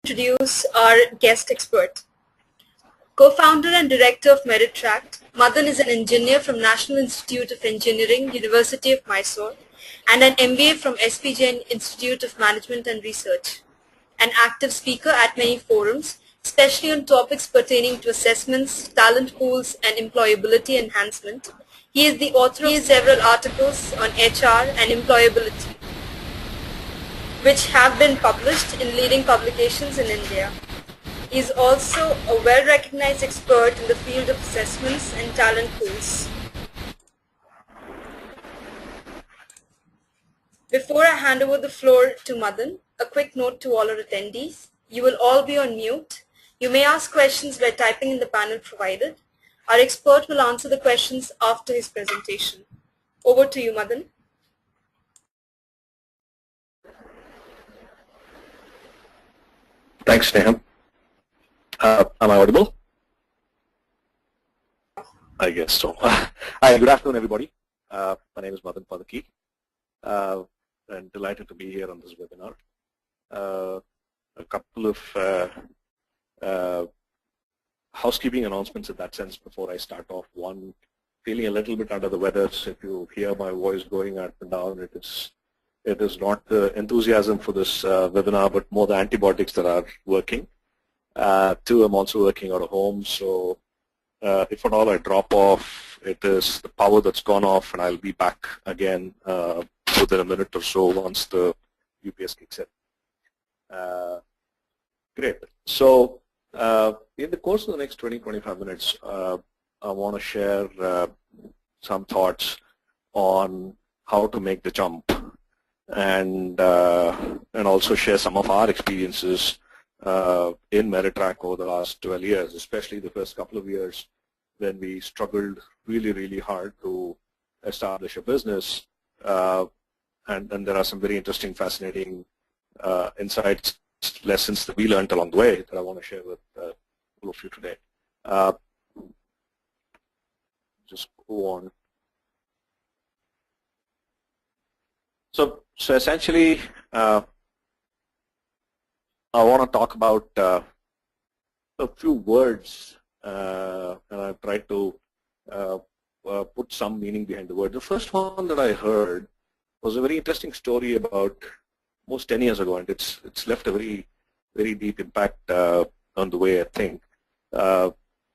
Introduce our guest expert. Co-founder and director of Merittrac, Madan is an engineer from National Institute of Engineering, University of Mysore, and an MBA from SPJ Institute of Management and Research. An active speaker at many forums, especially on topics pertaining to assessments, talent pools, and employability enhancement. He is the author of several articles on HR and employability, which have been published in leading publications in India. He is also a well-recognized expert in the field of assessments and talent pools. Before I hand over the floor to Madan, a quick note to all our attendees. You will all be on mute. You may ask questions by typing in the panel provided. Our expert will answer the questions after his presentation. Over to you, Madan. Thanks, Neham. Am I audible? I guess so. Hi, good afternoon, everybody. My name is Madan Padaki, and delighted to be here on this webinar. A couple of housekeeping announcements in that sense before I start off. One, feeling a little bit under the weather, so if you hear my voice going up and down, it is not the enthusiasm for this webinar, but more the antibiotics that are working. Two, I'm also working out of home, so if at all I drop off, it is the power that's gone off, and I'll be back again within a minute or so once the UPS kicks in. Great. So in the course of the next 20-25 minutes, I want to share some thoughts on how to make the jump, and also share some of our experiences in Merittrac over the last 12 years, especially the first couple of years when we struggled really, really hard to establish a business. And there are some very interesting, fascinating insights, lessons that we learned along the way that I want to share with all of you today. Just go on. So essentially, I want to talk about a few words, and I've tried to put some meaning behind the word. The first one that I heard was a very interesting story about almost 10 years ago, and it's left a very, very deep impact on the way I think.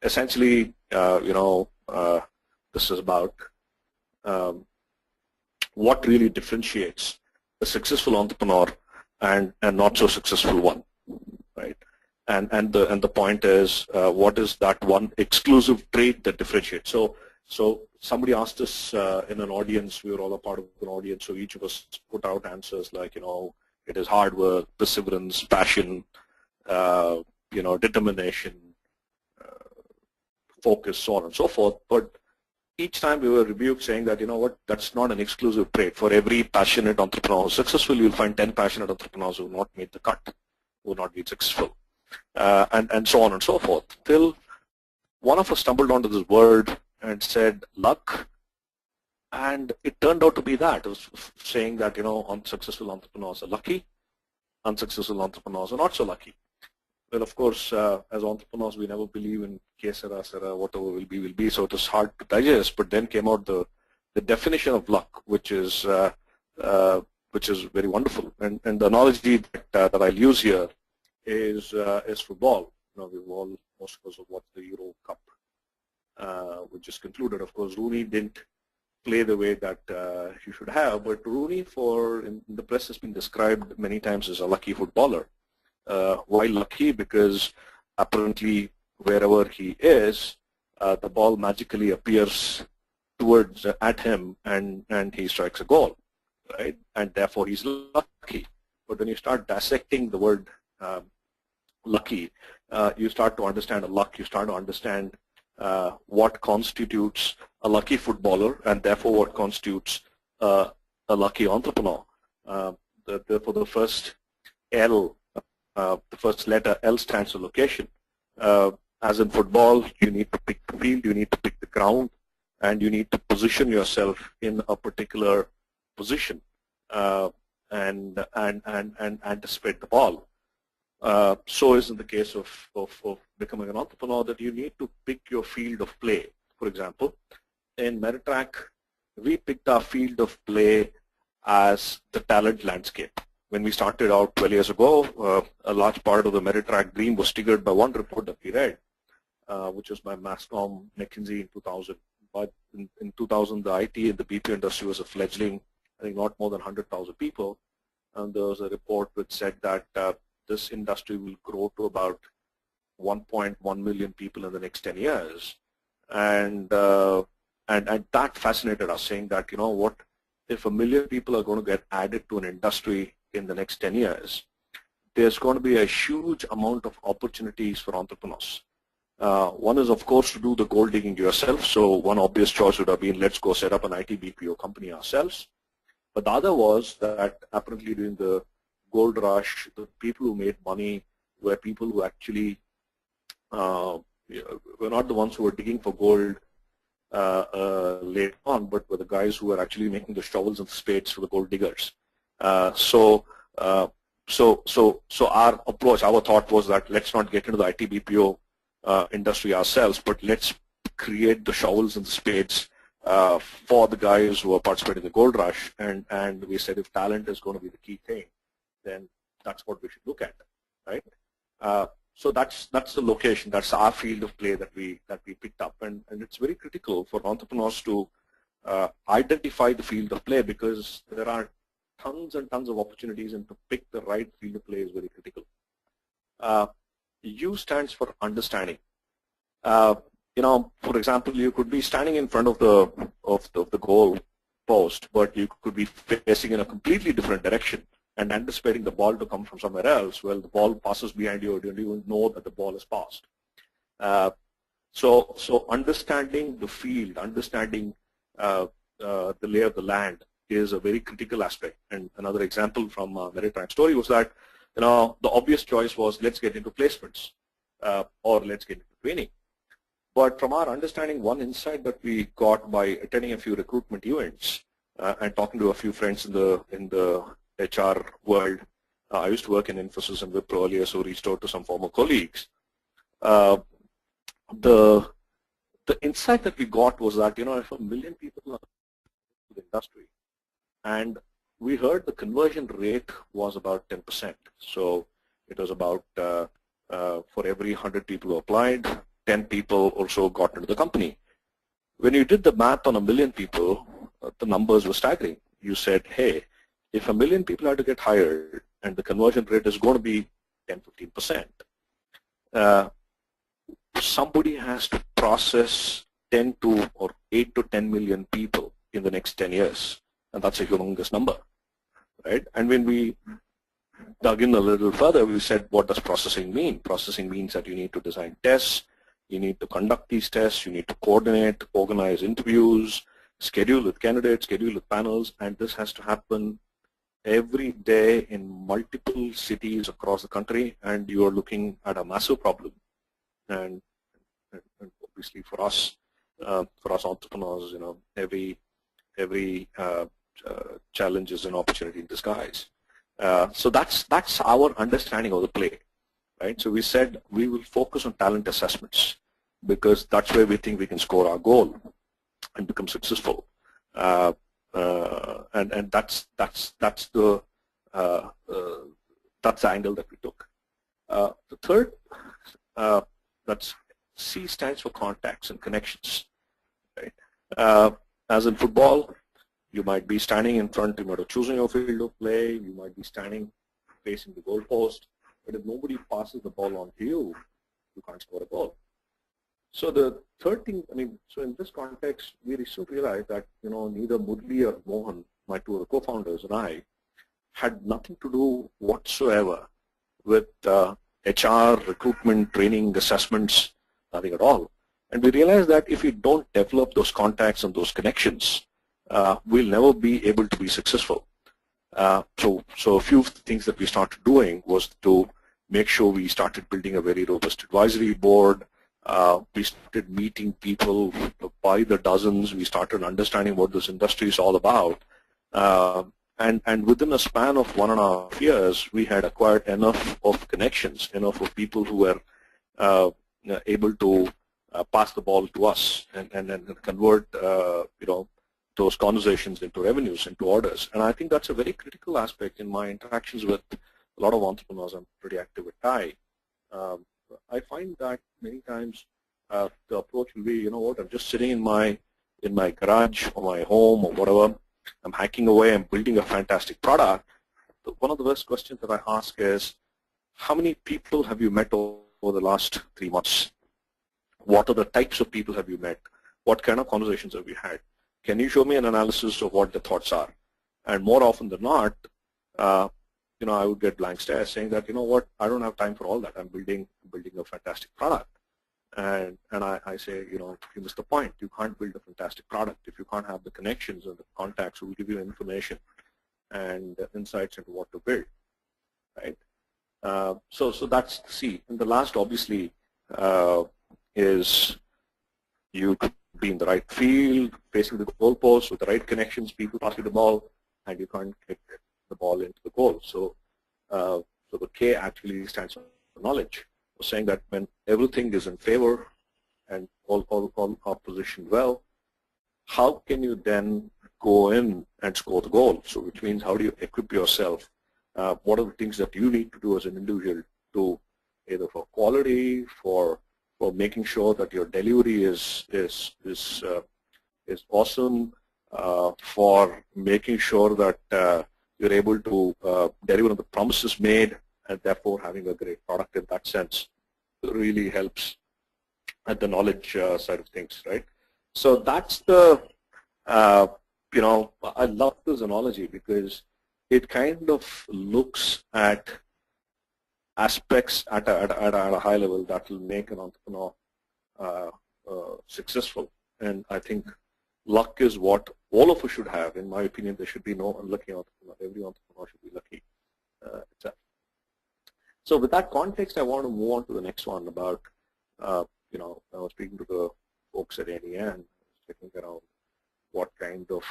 Essentially, this is about what really differentiates a successful entrepreneur and not so successful one, right? And the point is, what is that one exclusive trait that differentiates? So somebody asked us in an audience, we were all a part of an audience, so each of us put out answers like, it is hard work, perseverance, passion, determination, focus, so on and so forth. But each time we were rebuked saying that, that's not an exclusive trait. For every passionate entrepreneur who's successful, you'll find 10 passionate entrepreneurs who will not make the cut, who will not be successful, and so on and so forth. Till one of us stumbled onto this word and said luck, and it turned out to be that. It was saying that, unsuccessful entrepreneurs are lucky, unsuccessful entrepreneurs are not so lucky. Well, of course, as entrepreneurs, we never believe in que sera, sera, whatever will be, so it is hard to digest. But then came out the definition of luck, which is very wonderful. And the analogy that I'll use here is football. We've all, most of us have watched the Euro Cup, which is concluded. Of course, Rooney didn't play the way that he should have, but Rooney, in the press, has been described many times as a lucky footballer. Why lucky? Because apparently wherever he is, the ball magically appears at him, and he strikes a goal, right? And therefore he's lucky. But when you start dissecting the word lucky, you start to understand a luck. You start to understand what constitutes a lucky footballer, and therefore what constitutes a lucky entrepreneur. Therefore, the first L. The first letter L stands for location. As in football, you need to pick the field, you need to pick the ground, and you need to position yourself in a particular position and anticipate the ball. so is in the case of becoming an entrepreneur, that you need to pick your field of play. For example, in Meritrac, we picked our field of play as the talent landscape. When we started out 12 years ago, a large part of the Meritrac dream was triggered by one report that we read, which was by Mascom McKinsey in 2000. But in 2000, the IT and the BPO industry was a fledgling, I think not more than 100,000 people. And there was a report which said that this industry will grow to about 1.1 million people in the next 10 years. And that fascinated us, saying that, you know what, if 1 million people are going to get added to an industry in the next 10 years, there's going to be a huge amount of opportunities for entrepreneurs. One is, of course, to do the gold digging yourself. So one obvious choice would have been, let's go set up an IT BPO company ourselves. But the other was that apparently during the gold rush, the people who made money were people who actually were not the ones who were digging for gold later on, but were the guys who were actually making the shovels and the spades for the gold diggers. So our approach, our thought was that let's not get into the IT BPO industry ourselves, but let's create the shovels and the spades for the guys who are participating in the gold rush. And we said if talent is going to be the key thing, then that's what we should look at, right? So that's the location, that's our field of play that we picked up, and it's very critical for entrepreneurs to identify the field of play, because there are tons and tons of opportunities, and to pick the right field of play is very critical. U stands for understanding. You know, for example, you could be standing in front of the goal post, but you could be facing in a completely different direction and anticipating the ball to come from somewhere else. Well, the ball passes behind you, you don't even know that the ball is passed. So understanding the field, understanding the lay of the land is a very critical aspect. And another example from Meritrac's story was that, you know, the obvious choice was let's get into placements or let's get into training. But from our understanding, one insight that we got by attending a few recruitment events and talking to a few friends in the HR world, I used to work in Infosys and Wipro earlier, so reached out to some former colleagues. The insight that we got was that, you know, if 1 million people are in the industry, and we heard the conversion rate was about 10%. So it was about for every 100 people who applied, 10 people also got into the company. When you did the math on 1 million people, the numbers were staggering. You said, hey, if 1 million people are to get hired and the conversion rate is going to be 10-15%, somebody has to process 8 to 10 million people in the next 10 years, and that's a humongous number, right? And when we dug in a little further, we said, what does processing mean? Processing means that you need to design tests, you need to conduct these tests, you need to coordinate, organize interviews, schedule with candidates, schedule with panels, and this has to happen every day in multiple cities across the country, and you are looking at a massive problem. And obviously for us entrepreneurs, you know, every challenge is an opportunity in disguise. So that's our understanding of the play, right? So we said we will focus on talent assessments because that's where we think we can score our goal and become successful. And that's the angle that we took. The third, that's C stands for contacts and connections, right? As in football, you might be standing in front, you might have chosen your field of play, you might be standing facing the goal post, but if nobody passes the ball on to you, you can't score a goal. So the third thing, I mean, so in this context, we soon realized that, you know, neither Murli or Mohan, my two other co-founders, and I had nothing to do whatsoever with HR, recruitment, training, assessments, nothing at all. And we realized that if we don't develop those contacts and those connections, we'll never be able to be successful. So a few things that we started doing was to make sure we started building a very robust advisory board. We started meeting people by the dozens. We started understanding what this industry is all about. And within a span of 1.5 years, we had acquired enough of connections, enough of people who were able to pass the ball to us and convert those conversations into revenues, into orders. And I think that's a very critical aspect in my interactions with a lot of entrepreneurs. I'm pretty active with TIE. I find that many times the approach will be, you know what, I'm just sitting in my garage or my home or whatever. I'm hacking away, I'm building a fantastic product. One of the first questions that I ask is, how many people have you met over the last 3 months? What are the types of people have you met? What kind of conversations have you had? Can you show me an analysis of what the thoughts are? And more often than not, I would get blank stares saying that, you know what, I don't have time for all that. I'm building a fantastic product. And I say, you missed the point. You can't build a fantastic product if you can't have the connections and the contacts who will give you information and insights into what to build, right? So that's C. And the last, obviously, is you could be in the right field, facing the goalpost with the right connections, people pass you the ball, and you can't kick the ball into the goal. So the K actually stands for knowledge. We're saying that when everything is in favor and all are positioned well, how can you then go in and score the goal? So which means, how do you equip yourself? What are the things that you need to do as an individual to either for quality, for making sure that your delivery is awesome, for making sure that you're able to deliver on the promises made, and therefore having a great product in that sense really helps at the knowledge side of things, right? So that's the, I love this analogy because it kind of looks at aspects at a high level that will make an entrepreneur successful. And I think luck is what all of us should have. In my opinion, there should be no unlucky entrepreneur. Every entrepreneur should be lucky itself. So with that context, I want to move on to the next one about, I was speaking to the folks at NEN, checking around what kind of,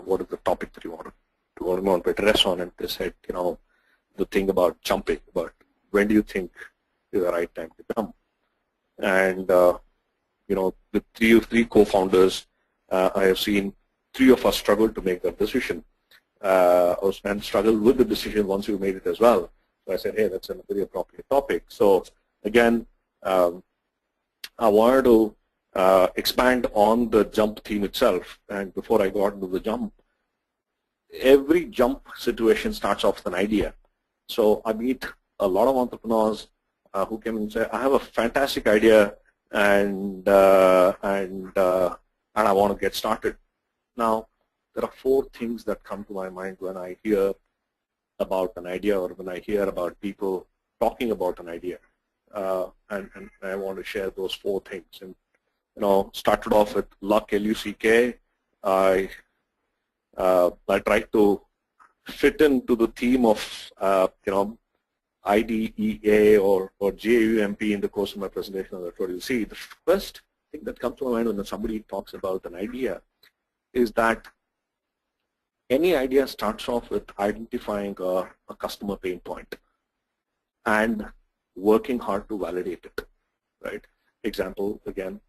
what is the topic that you want to address on, and they said, the thing about jumping, but when do you think is the right time to jump? And, with three co-founders, I have seen 3 of us struggle to make that decision and struggle with the decision once we made it as well. So I said, hey, that's a very appropriate topic. So again, I wanted to expand on the jump theme itself. And before I got into the jump, every jump situation starts off with an idea. So I meet a lot of entrepreneurs who come and say, I have a fantastic idea and I want to get started. Now, there are 4 things that come to my mind when I hear about an idea or when I hear about people talking about an idea. And I want to share those 4 things. And, started off with luck, L-U-C-K. I tried to fit into the theme of, IDEA or JUMP in the course of my presentation. That's what you'll see. The first thing that comes to my mind when somebody talks about an idea is that any idea starts off with identifying a customer pain point and working hard to validate it, right? Example, again,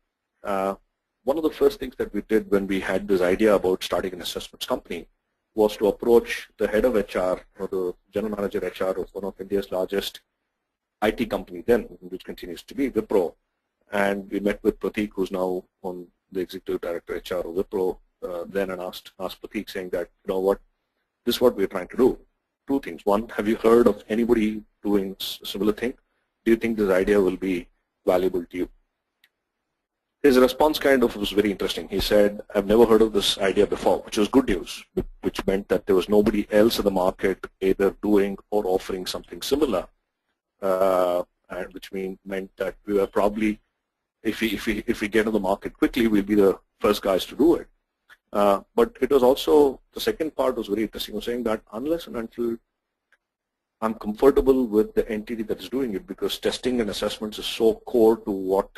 one of the first things that we did when we had this idea about starting an assessments company was to approach the head of HR or the general manager HR of one of India's largest IT company then, which continues to be Wipro. And we met with Prateek, who's now on the executive director HR of Wipro, then, and asked Prateek, saying that, what, this is what we're trying to do. 2 things. One, have you heard of anybody doing a similar thing? Do you think this idea will be valuable to you? His response kind of was very interesting. He said, I've never heard of this idea before, which was good news, which meant that there was nobody else in the market either doing or offering something similar, and which meant that we were probably, if we get on the market quickly, we'll be the first guys to do it. But it was also, the second part was very interesting, was saying that unless and until I'm comfortable with the entity that is doing it, because testing and assessments is so core to what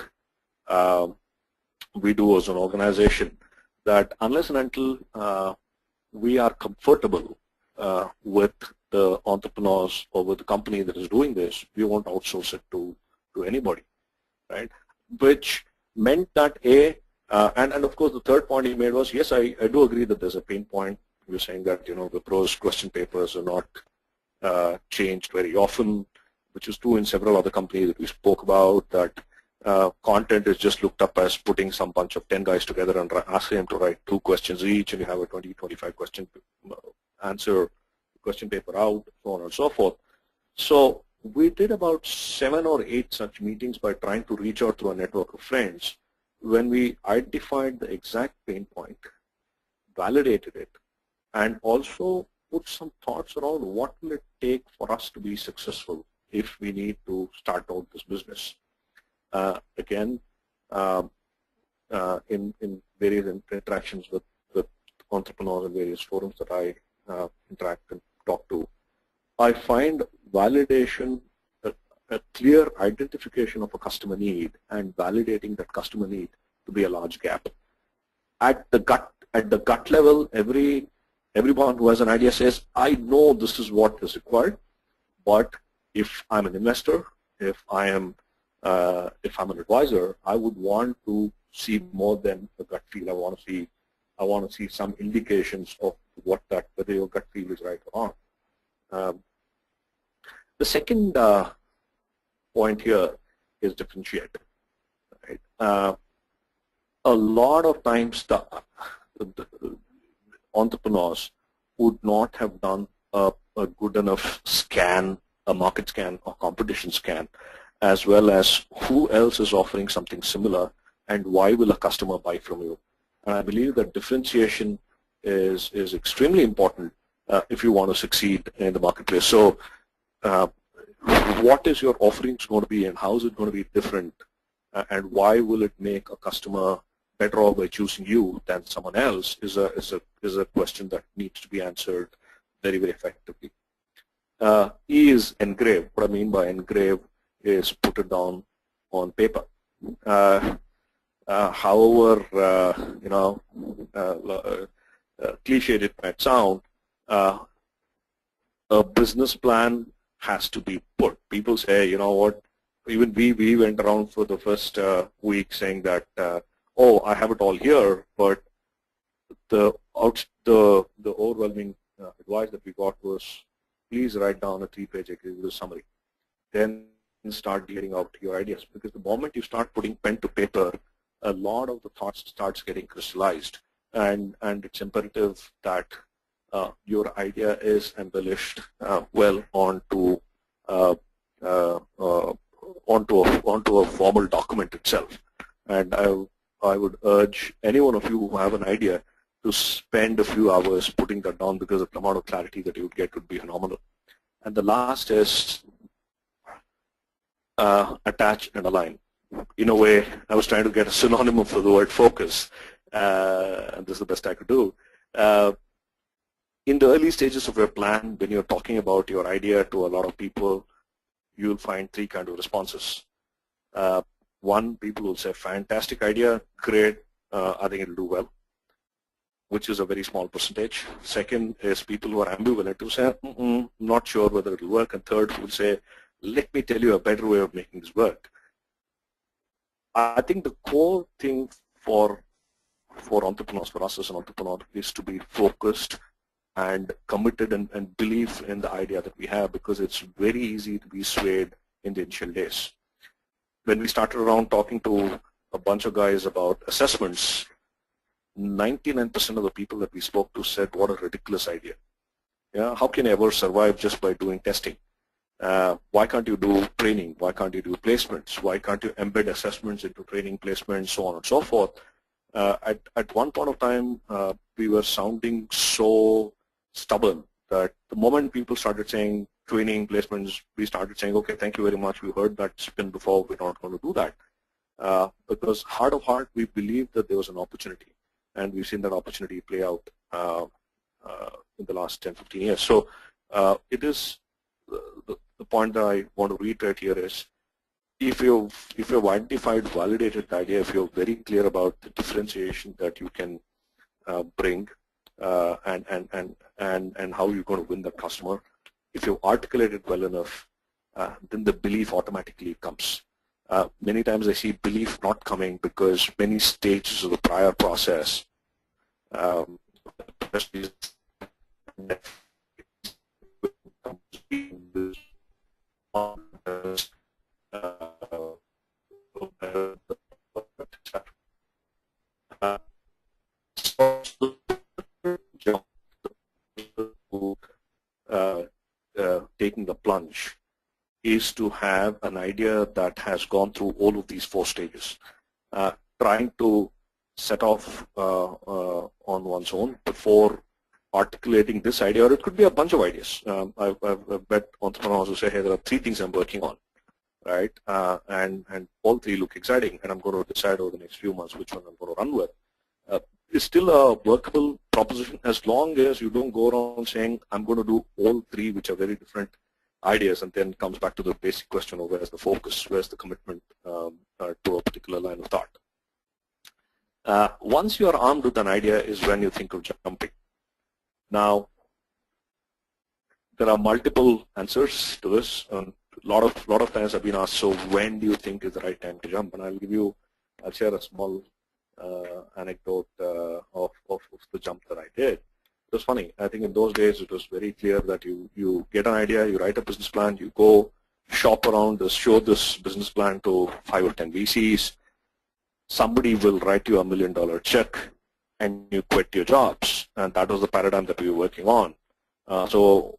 we do as an organization, that unless and until we are comfortable with the entrepreneurs or with the company that is doing this. We won't outsource it to anybody, right? Which meant that and of course the third point he made was, yes, I do agree that there's a pain point. You're saying that, you know, the pros question papers are not changed very often, which is true in several other companies that we spoke about, that content is just looked up as putting some bunch of 10 guys together and asking them to write 2 questions each, and you have a 20-25 question answer question paper out, so on and so forth. So we did about 7 or 8 such meetings by trying to reach out to a network of friends. When we identified the exact pain point, validated it, and also put some thoughts around what will it take for us to be successful if we need to start out this business. Again, in various interactions with entrepreneurs in various forums that I interact and talk to, I find validation, a clear identification of a customer need and validating that customer need to be a large gap. At the gut level, everyone who has an idea says, I know this is what is required, but if I'm an investor, if I'm an advisor, I would want to see more than a gut feel. I want to see some indications of whether your gut feel is right or wrong. The second point here is differentiate. Right? A lot of times the entrepreneurs would not have done a good enough scan, a market scan or competition scan, as well as who else is offering something similar and why will a customer buy from you. And I believe that differentiation is extremely important if you want to succeed in the marketplace. So what is your offerings going to be and how is it going to be different, and why will it make a customer better off by choosing you than someone else is a question that needs to be answered very, very effectively. E is engrave. What I mean by engrave is put it down on paper. However, cliched it might sound, a business plan has to be put. People say, you know what, even we went around for the first week saying that, oh, I have it all here, but the overwhelming advice that we got was, please write down a 3-page executive summary. Then start getting out your ideas, because the moment you start putting pen to paper, a lot of the thoughts starts getting crystallized, and it's imperative that your idea is embellished well onto a formal document itself. And I would urge any one of you who have an idea to spend a few hours putting that down, because the amount of clarity that you would get would be phenomenal. And the last is attach and align. In a way, I was trying to get a synonym for the word focus, and this is the best I could do. In the early stages of your plan, when you're talking about your idea to a lot of people, you'll find 3 kinds of responses. One, people will say, fantastic idea, great, I think it'll do well, which is a very small percentage. Second is people who are ambivalent, who say, not sure whether it'll work. And third, who will say, let me tell you a better way of making this work. I think the core thing for entrepreneurs, for us as an entrepreneur, is to be focused and committed and believe in the idea that we have, because it's very easy to be swayed in the initial days. When we started around talking to a bunch of guys about assessments, 99% of the people that we spoke to said, what a ridiculous idea. Yeah, how can you ever survive just by doing testing? Why can't you do training? Why can't you do placements? Why can't you embed assessments into training, placements, so on and so forth? At one point of time, we were sounding so stubborn that the moment people started saying training, placements, we started saying, okay, thank you very much. We heard that spin before. We're not going to do that. Because heart of heart, we believed that there was an opportunity. And we've seen that opportunity play out in the last 10, 15 years. So it is the point that I want to reiterate here is, if you've identified, validated the idea, if you're very clear about the differentiation that you can bring, and how you're going to win the customer. If you articulate it well enough, then the belief automatically comes. Many times I see belief not coming because many stages of the prior process, especially taking the plunge is to have an idea that has gone through all of these 4 stages. Trying to set off on one's own before articulating this idea, or it could be a bunch of ideas. I've met entrepreneurs who say, hey, there are 3 things I'm working on, right? And all 3 look exciting, and I'm going to decide over the next few months which one I'm going to run with. It's still a workable proposition as long as you don't go around saying, I'm going to do all 3, which are very different ideas, and then comes back to the basic question of where's the focus, where's the commitment to a particular line of thought. Once you are armed with an idea is when you think of jumping. Now, there are multiple answers to this. A lot of times I've been asked, so when do you think is the right time to jump? And I'll share a small anecdote of the jump that I did. It was funny. I think in those days it was very clear that you get an idea, you write a business plan, you go shop around, show this business plan to 5 or 10 VCs. Somebody will write you $1 million check, and you quit your jobs. And that was the paradigm that we were working on. So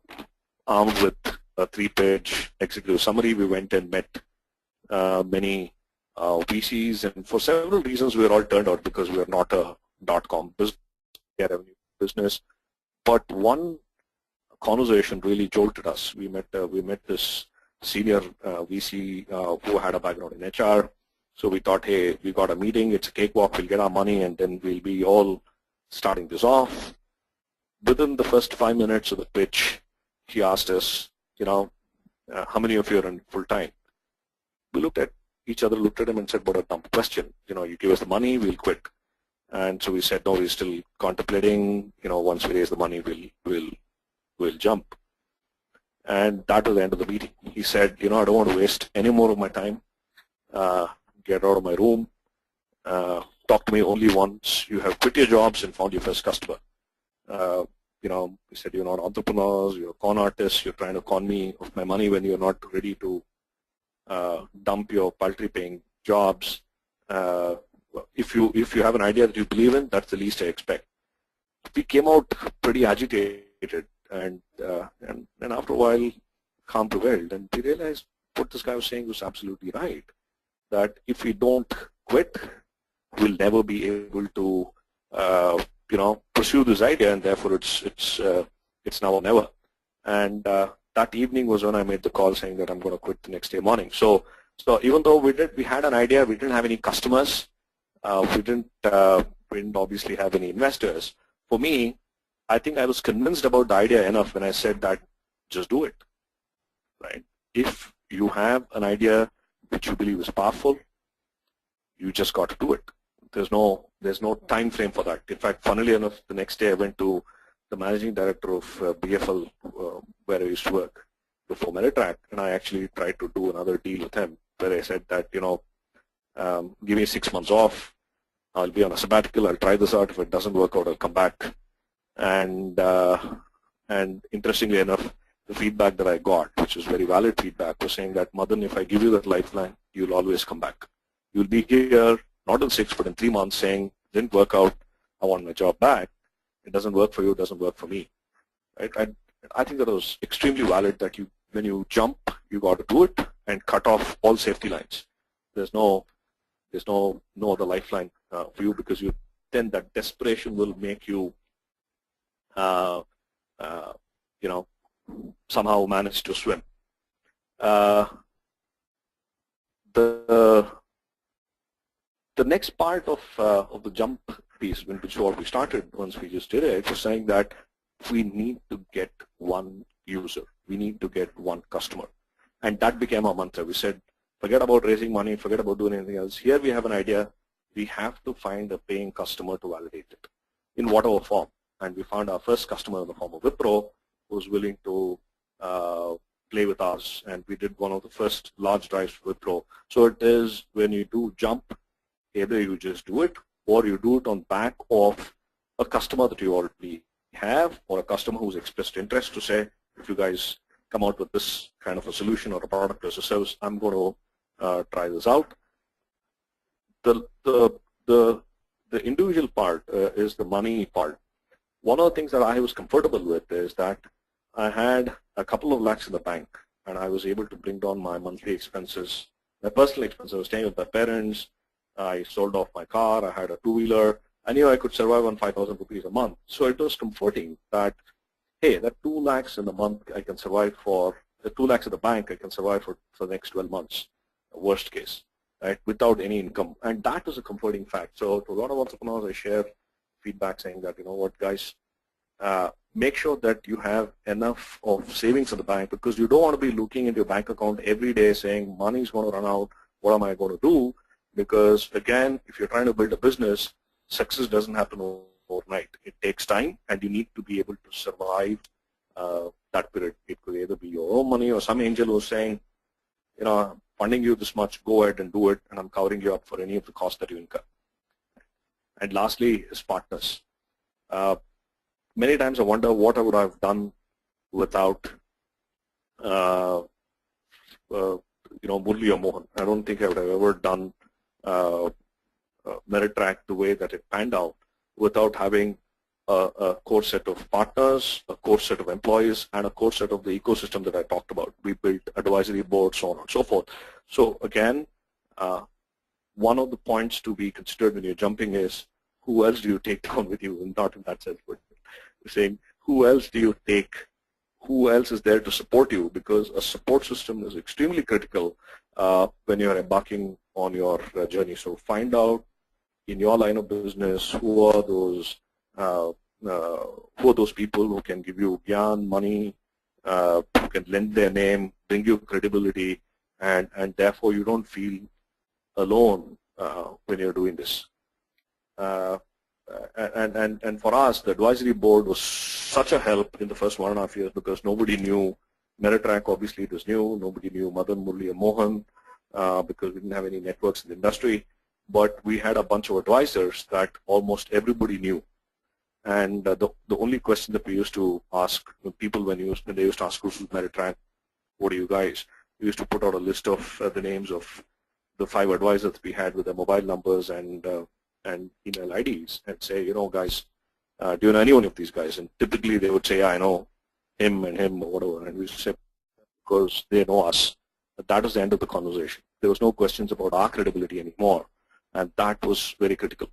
armed with a 3-page executive summary, we went and met many VCs, and for several reasons we were all turned out because we are not a .com business. But one conversation really jolted us. We met this senior VC who had a background in HR. So we thought, hey, we got a meeting, it's a cakewalk, we'll get our money, and then we'll be all starting this off. Within the first 5 minutes of the pitch, he asked us, how many of you are in full time? We looked at each other, looked at him and said, what a dumb question. You give us the money, we'll quit. And so we said, no, we're still contemplating, once we raise the money, we'll jump. And that was the end of the meeting. He said, I don't want to waste any more of my time. Get out of my room. Talk to me only once you have quit your jobs and found your first customer. He said, you're not entrepreneurs, you're con artists, you're trying to con me of my money when you're not ready to dump your paltry paying jobs. If you have an idea that you believe in, that's the least I expect. We came out pretty agitated, and after a while, calm prevailed, and we realized what this guy was saying was absolutely right. That if we don't quit, we'll never be able to, pursue this idea, and therefore it's now or never. And that evening was when I made the call saying that I'm going to quit the next day morning. So even though we had an idea, we didn't have any customers, we didn't obviously have any investors. For me, I think I was convinced about the idea enough when I said that just do it, right? If you have an idea which you believe is powerful, you just got to do it. There's no time frame for that. In fact, funnily enough, the next day I went to the managing director of BFL, where I used to work before Merittrac, and I actually tried to do another deal with him, where I said that, give me 6 months off, I'll be on a sabbatical, I'll try this out. If it doesn't work out, I'll come back. And interestingly enough, the feedback that I got, which was very valid feedback, was saying that, Madan, if I give you that lifeline, you'll always come back. You'll be here, not in 6, but in 3 months saying, didn't work out, I want my job back. It doesn't work for you, it doesn't work for me. Right? I think that was extremely valid that when you jump, you got to do it and cut off all safety lines. There's no other lifeline for you, because then that desperation will make you somehow manage to swim. The next part of the jump piece, which what we started once we just did it, was saying that we need to get one user, we need to get one customer, and that became our mantra. We said, forget about raising money, forget about doing anything else. Here we have an idea, we have to find a paying customer to validate it in whatever form. and we found our first customer in the form of Wipro who was willing to play with us, and we did one of the first large drives for Wipro. So it is when you do jump, either you just do it or you do it on back of a customer that you already have or a customer who's expressed interest to say, if you guys come out with this kind of a solution or a product or a service, I'm going to try this out. The individual part is the money part. One of the things that I was comfortable with is that I had a couple of lakhs in the bank, and I was able to bring down my monthly expenses, my personal expenses. I was staying with my parents. I sold off my car. I had a two-wheeler. I knew I could survive on 5,000 rupees a month. So it was comforting that, hey, that 2 lakhs in the month I can survive for, the 2 lakhs in the bank I can survive for the next 12 months, worst case, right, without any income. And that is a comforting fact. So to a lot of entrepreneurs, I share feedback saying that, you know what, guys, make sure that you have enough of savings in the bank, because you don't want to be looking into your bank account every day saying money is going to run out, what am I going to do? Because again, if you're trying to build a business, success doesn't happen overnight. It takes time, and you need to be able to survive that period. It could either be your own money or some angel who's saying, you know, I'm funding you this much, go ahead and do it, and I'm covering you up for any of the costs that you incur. And lastly is partners. Many times I wonder what I would have done without, you know, Murli or Mohan. I don't think I would have ever done Merittrac the way that it panned out without having a core set of partners, a core set of employees, and a core set of the ecosystem that I talked about. We built advisory boards, so on and so forth. So again, one of the points to be considered when you're jumping is, who else do you take down with you? And not in that sense, but saying, who else do you take? Who else is there to support you? Because a support system is extremely critical when you're embarking on your journey. So find out in your line of business who are those people who can give you gyan, money, who can lend their name, bring you credibility, and therefore you don't feel alone when you're doing this. And for us, the advisory board was such a help in the first 1.5 years, because nobody knew Merittrac. Obviously, it was new. Nobody knew Madan, Murli, or Mohan because we didn't have any networks in the industry. But we had a bunch of advisors that almost everybody knew. And the only question that we used to ask people when they used to ask who's Merittrac, what are you guys? We used to put out a list of the names of the 5 advisors we had with their mobile numbers and email IDs, and say, you know, guys, do you know any one of these guys? And typically they would say, yeah, I know him and him or whatever. And we say, because they know us. But that was the end of the conversation. There was no questions about our credibility anymore, and that was very critical.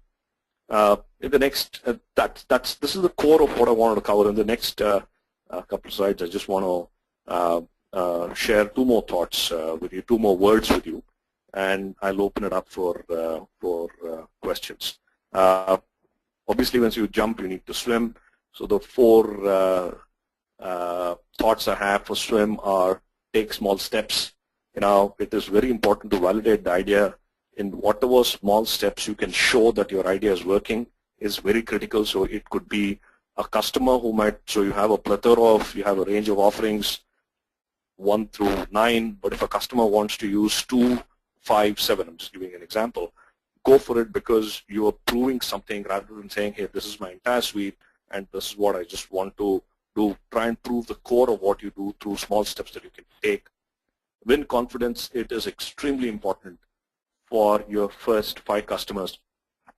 In the next, this is the core of what I wanted to cover. In the next couple of slides, I just want to share 2 more thoughts with you, 2 more words with you, and I'll open it up for questions. Obviously, once you jump, you need to swim. So the 4 thoughts I have for swim are: take small steps. You know, it is very important to validate the idea. In whatever small steps you can show that your idea is working is very critical. So it could be a customer who might, so you have a plethora of, you have a range of offerings 1 through 9, but if a customer wants to use 2, 5, 7, I'm just giving an example, go for it, because you are proving something rather than saying, hey, this is my entire suite and this is what I just want to do. Try and prove the core of what you do through small steps that you can take. Win confidence. It is extremely important for your first 5 customers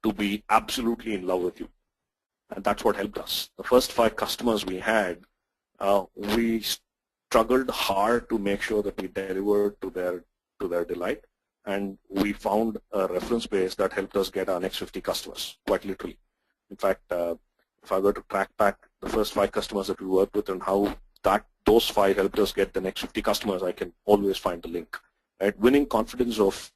to be absolutely in love with you. And that's what helped us. The first 5 customers we had, we struggled hard to make sure that we delivered to their delight. And we found a reference base that helped us get our next 50 customers, quite literally. In fact, if I were to track back the first 5 customers that we worked with and how those 5 helped us get the next 50 customers, I can always find the link. Right? Winning confidence of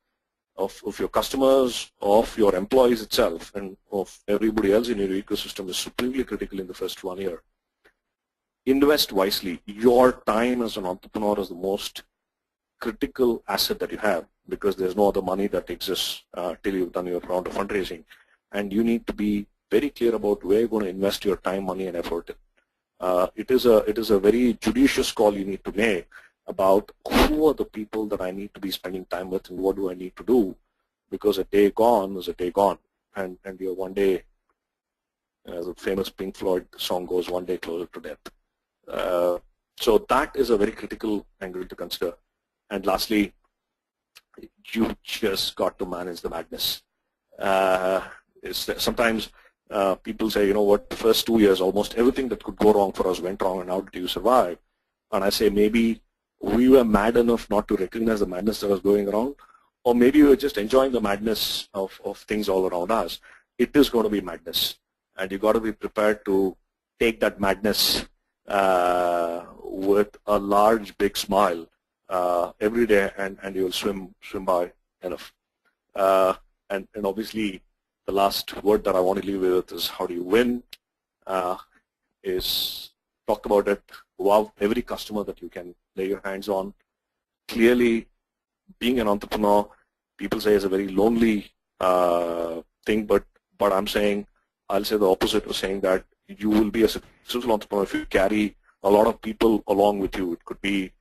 your customers, of your employees itself, and of everybody else in your ecosystem is supremely critical in the first 1 year. Invest wisely. Your time as an entrepreneur is the most critical asset that you have, because there's no other money that exists till you've done your round of fundraising. And you need to be very clear about where you're going to invest your time, money, and effort in. It is a very judicious call you need to make about who are the people that I need to be spending time with and what do I need to do, because a day gone is a day gone, and you're one day, as the famous Pink Floyd song goes, one day closer to death. So that is a very critical angle to consider. And lastly, you just got to manage the madness. Sometimes people say, you know what, the first 2 years, almost everything that could go wrong for us went wrong, and how did you survive? And I say maybe we were mad enough not to recognize the madness that was going around, or maybe we were just enjoying the madness of things all around us. It is going to be madness, and you got to be prepared to take that madness with a large, big smile every day, and you'll swim by enough. And obviously, the last word that I want to leave with is how do you win? Is talked about it. Wow, every customer that you can lay your hands on. Clearly, being an entrepreneur, people say is a very lonely thing, but I'm saying, I'll say the opposite of saying that you will be a successful entrepreneur if you carry a lot of people along with you. It could be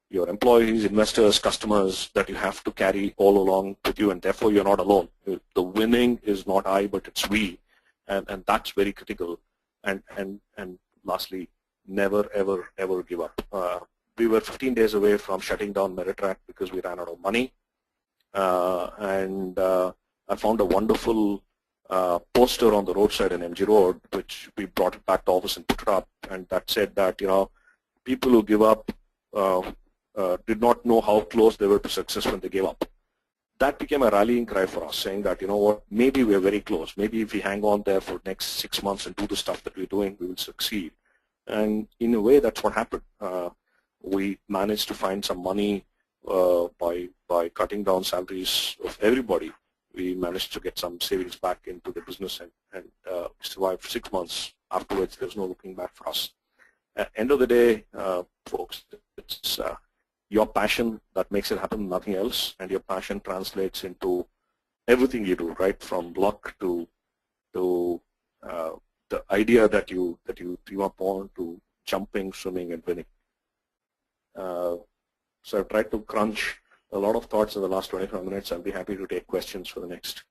your employees, investors, customers that you have to carry all along with you, and therefore you're not alone. The winning is not I, but it's we, and that's very critical. And lastly, never ever give up. We were 15 days away from shutting down Merittrac because we ran out of money, and I found a wonderful poster on the roadside in MG Road, which we brought it back to office and put it up, and that said that, you know, people who give up did not know how close they were to success when they gave up. That became a rallying cry for us, saying that, you know what, maybe we're very close. Maybe if we hang on there for the next 6 months and do the stuff that we're doing, we will succeed. And in a way, that's what happened. We managed to find some money by cutting down salaries of everybody. We managed to get some savings back into the business and survived 6 months. Afterwards, there's no looking back for us. At the end of the day, folks, it's your passion that makes it happen, nothing else, and your passion translates into everything you do, right? From luck to the idea that you dream upon, to jumping, swimming, and winning. So I've tried to crunch a lot of thoughts in the last 25 minutes. I'll be happy to take questions for the next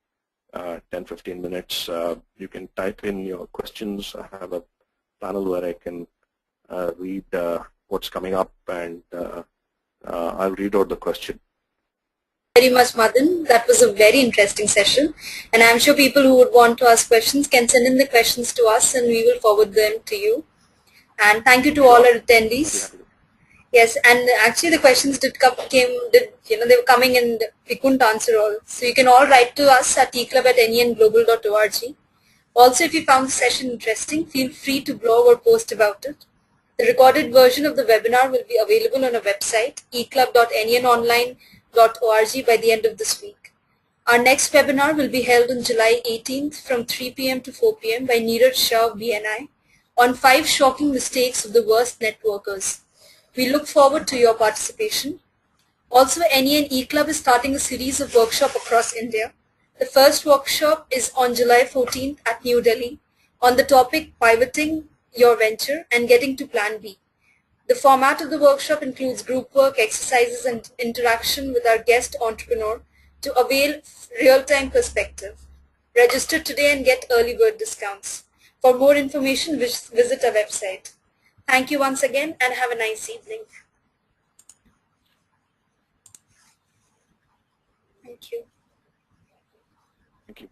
10-15 minutes. You can type in your questions. I have a panel where I can read what's coming up, and I'll read out the question. Very much, Madan. That was a very interesting session, and I'm sure people who would want to ask questions can send in the questions to us, and we will forward them to you. And thank you to all our attendees. Yes, and actually the questions they were coming and we couldn't answer all. So you can all write to us at eclub@nenglobal.org. Also, if you found the session interesting, feel free to blog or post about it. The recorded version of the webinar will be available on our website, eclub.nenonline.org, by the end of this week. Our next webinar will be held on July 18th from 3 p.m. to 4 p.m. by Neeraj Shah of BNI on 5 shocking mistakes of the worst networkers. We look forward to your participation. Also, NEN eClub is starting a series of workshops across India. The first workshop is on July 14th at New Delhi on the topic Pivoting Your Venture and Getting to Plan B. The format of the workshop includes group work, exercises, and interaction with our guest entrepreneur to avail real-time perspective. Register today and get early bird discounts. For more information, visit our website. Thank you once again and have a nice evening. Thank you. Thank you.